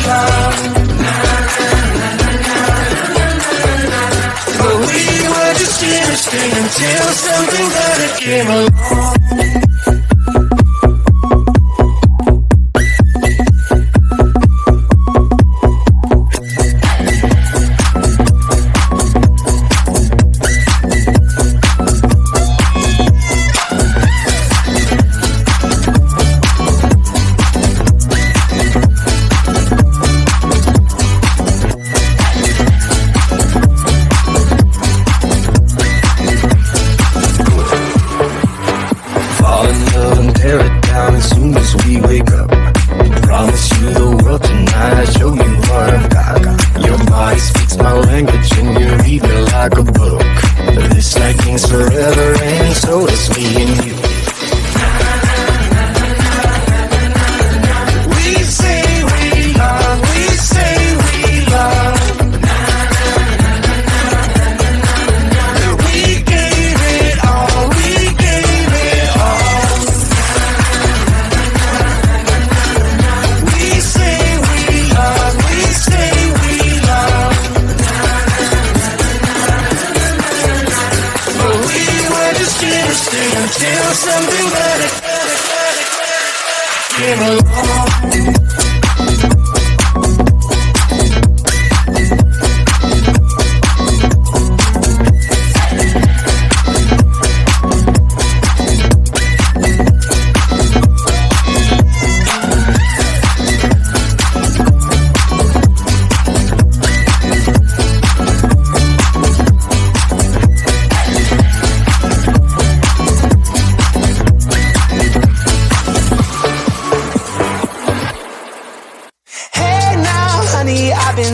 love. But we were just interesting until something better came along.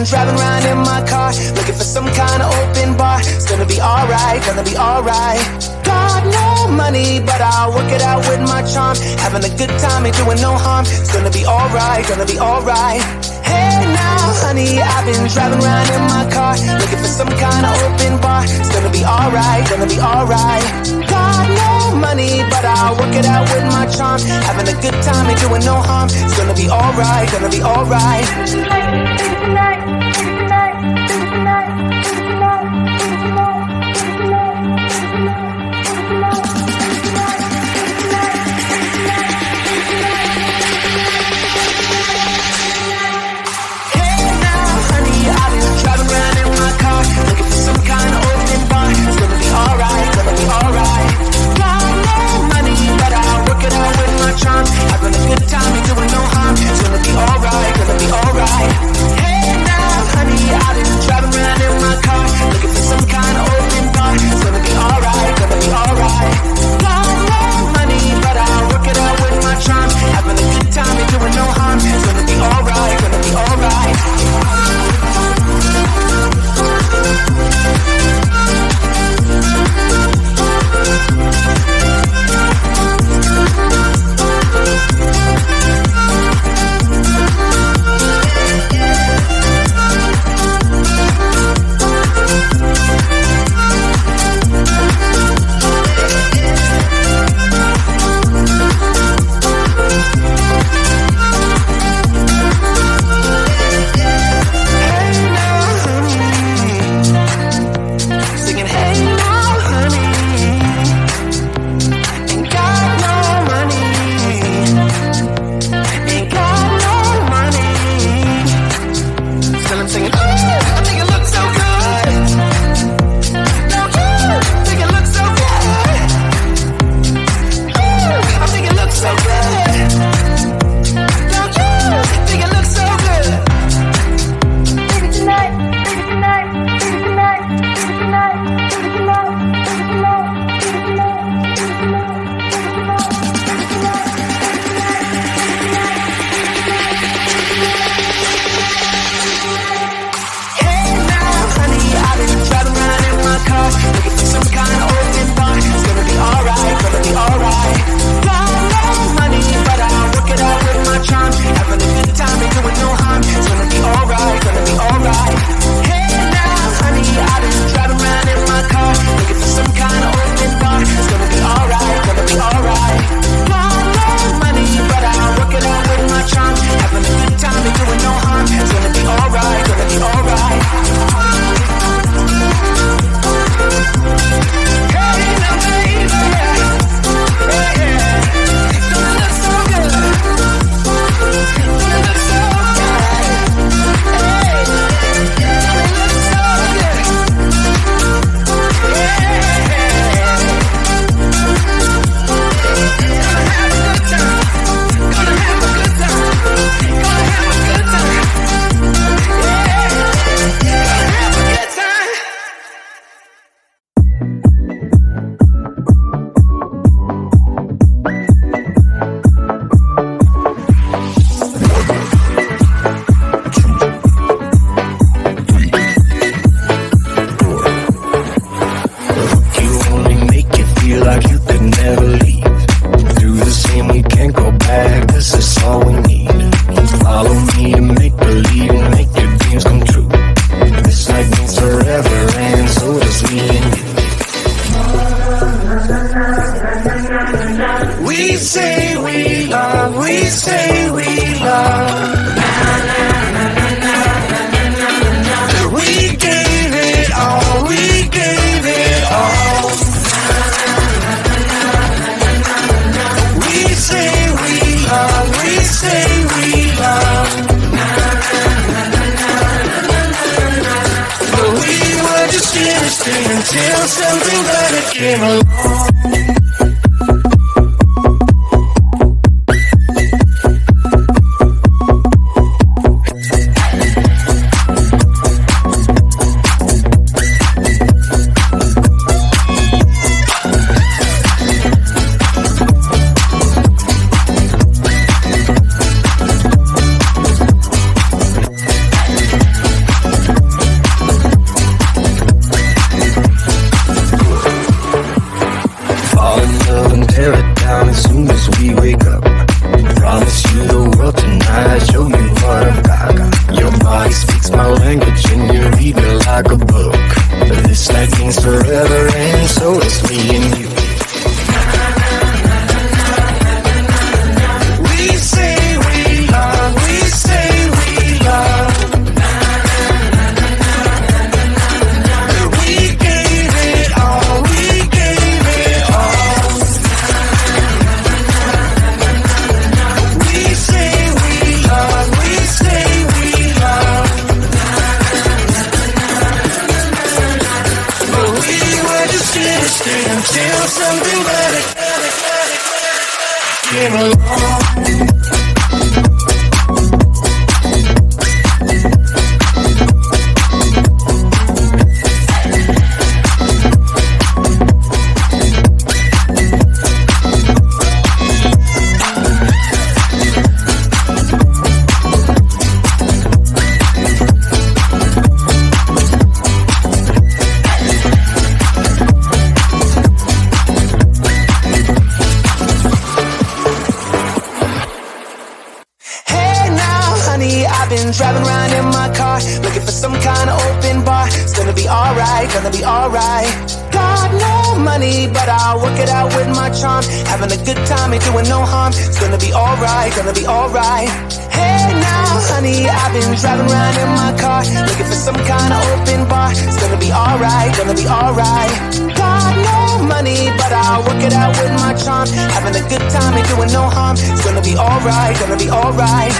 Driving around in my car, looking for some kind of open bar. It's gonna be alright, gonna be alright. Got no money, but I'll work it out with my charm. Having a good time, ain't doing no harm. It's gonna be alright, gonna be alright. Hey now, honey, I've been driving around in my car, looking for some kind of open bar. It's gonna be alright, gonna be alright. Got no money, but I'll work it out with my charm. Having a good time, ain't doing no harm. It's gonna be alright, gonna be alright. Having a good time, ain't doing no harm. It's gonna be alright, gonna be alright. Hey until something better came along. Until something better came along. Driving around in my car, looking for some kind of open bar. It's gonna be alright, gonna be alright. Got no money, but I'll work it out with my charm. Having a good time, ain't doing no harm. It's gonna be alright, gonna be alright. Hey now, honey, I've been driving around in my car, looking for some kind of open bar. It's gonna be alright, gonna be alright. Got no money, but I'll work it out with my charm. Having a good time, ain't doing no harm. It's gonna be alright, gonna be alright.